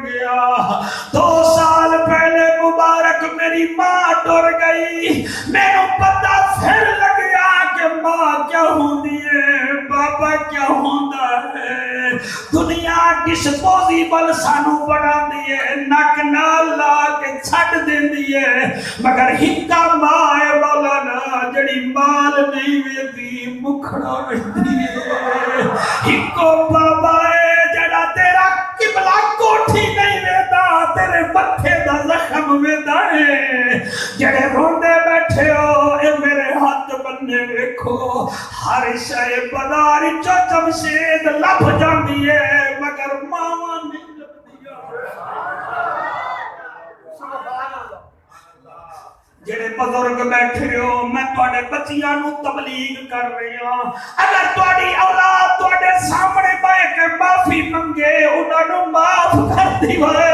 گیا. 2 سال پہلے مبارک میری ماں ٹر گئی. مینوں پتہ پھر لگیا کہ ماں کیا ہوندی ہے, بابا کیا ہوندا ہے. دنیا ڈسپوزیبل سانو بنا دی ہے, نک نال لا کے چھڈ دیندی ہے, مگر ہکا ماں ہے مولانا جڑی مال نہیں ویندی مکھڑا ویندی ہے. ہکو بابا ہے جڑا تیرا قبلہ کوٹھی نہیں ویندا, تیرے متھے دا زخم ویندا ہے. جڑے روندے بیٹھے ہو اے میرے ہاتھ بننے ویکھو, ہر شے بازار چ جمشید لب جاندی ہے مگر ماواں نہیں جڑے بزرگ بیٹھے ہو, میں تواڈے بچیاں نو تبلیغ کر رہا ہاں. اگر تواڈی اولاد تواڈے سامنے بیٹھ کے معافی منگے انہاں نو معاف کر دیوے.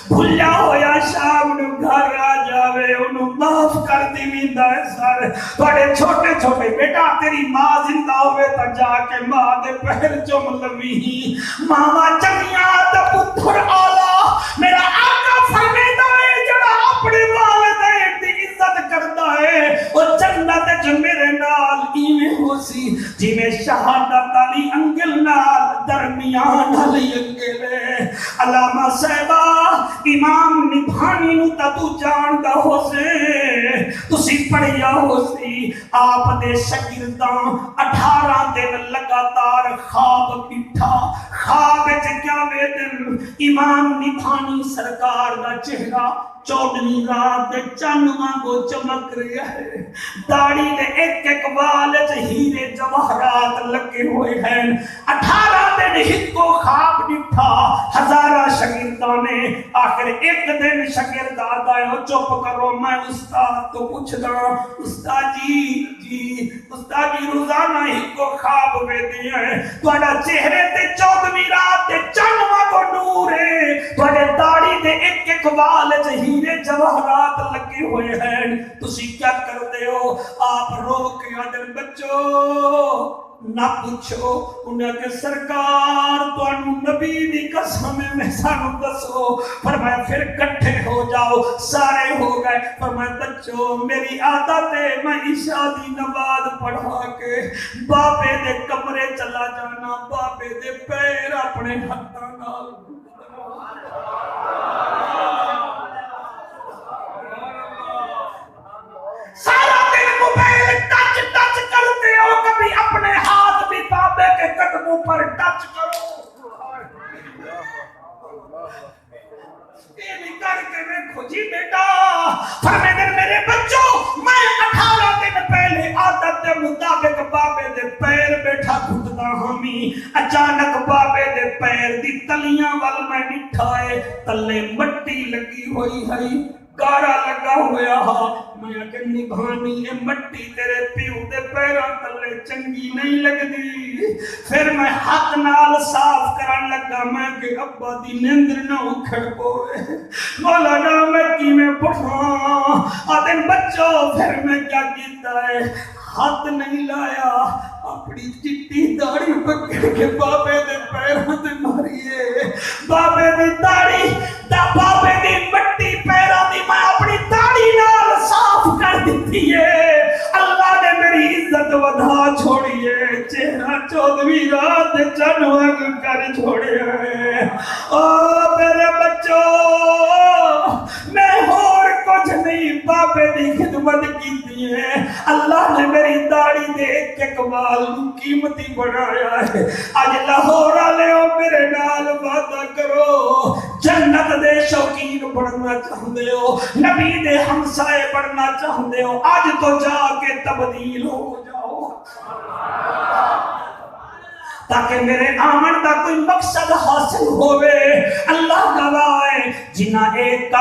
بھلیا ہویا شام نو گھر آ جاوے انہوں معاف کر دیویندا ہے. سر تواڈے چھوٹے چھوٹے بیٹا تیری ماں زندہ ہوئے تا جا کے ماں دے پہر چوم لوی. ماما چنگیاں تے پتر آلا. میرا آقا فرمیدا ہے جڑا اپنے والدین دی عزت کردا ہے او جنت وچ میرے نال ایویں ہوسی جویں شہادت علی انگل نال درمیان علی انگل. علامہ صاحبہ امام نبھانی نو تا تو جاندا ہوسے, تسی پڑھیا ہوسی. آپ دے شاگرداں 18 دن لگاتار خواب ڈٹھا. خواب وچ کیا ویدن امام نبھانی سرکار دا چہرہ چودھویں رات دے چن وانگو چمک رہا ہے. داڑھی دے ایک ایک وال وچ ہیرے جواہرات لگے ہوئے ہیں. 18 دن ہکو خواب ڈٹھا. ہزارہ شاگرداں نے آخر ایک دن شاگرد آیا, چپ کرو میں استاد تو پوچھدا. استاد جی استاد جی روزانہ ہکو خواب ویندے ہیں, تہاڈا چہرے تے 14ویں رات تے چن وانگو نور ہے, تہاڈے داڑھی دے ایک ایک وال وچ ہیرے جواہرات لگے ہوئے ہیں, تسی کیا کردے ہو؟ آپ رو کے آدن بچو نہ پوچھو. انہیں کہ سرکار تانوں نبی دی قسم میں سانو دسو. فرمایا پھر کٹھے ہو جاؤ. سارے ہو گئے. فرمایا بچو میری عادت ہے میں عشاء دی نماز پڑھا کے بابے دے کمرے چلا جانا, بابے دے پیر اپنے ہتھاں نال سارا دن موبائل ٹچ کرتے ہو, کبھی اپنے ہاتھ بھی بابے کے قدموں پر ٹچ کرو. یہ بھی کر کے دیکھو جی بیٹا. فرماتے ہیں میرے بچوں میں 18 دن پہلے عادت کے مطابق بابے دے پیر بیٹھا گھٹدا ہمی. اچانک بابے دے پیر دی تلیاں وال میں ڈٹھا ہے, تلے مٹی لگی ہوئی ہے, گارا لگا ہویا ہا. میں کہ نبھانی یہ مٹی تیرے پیو دے پیراں تلے چنگی نہیں لگدی. پھر میں ہاتھ نال صاف کرن لگا. میں کہ ابا دی نیندر نہ اکھڑ پوے, مولانا میں کیویں پڑھاں. آدن بچو پھر میں کیا کیتا ہے, ہاتھ نہیں لایا, اپنی چٹی داڑھی پکڑ کے بابے دے پیراں تے ماریے. بابے دی داڑھی دا بابے دی مٹی پیراں دی میں اپنی داڑھی نال صاف کر دیتی ہے. اللہ نے میری عزت ودھا چھوڑی ہے, چہرہ 14ویں رات دے چن وانگو کر چھوڑیا ہے. او میرے بچو میں اور کچھ نہیں بابے دی خدمت کیتی ہے. اللہ نے میری داڑھی دے ایک ایک وال قیمتی بنایا ہے. اج لاہور والے میرے نال وعدہ کرو, جنت دے شوقین بننا چاہندے ہو, نبی دے ہمسائے بننا چاہندے ہو, آج تو جا کے تبدیل ہو جاؤ تاکہ میرے آمن کا کوئی مقصد حاصل ہوئے. اللہ گواہ ہے جنہ ایک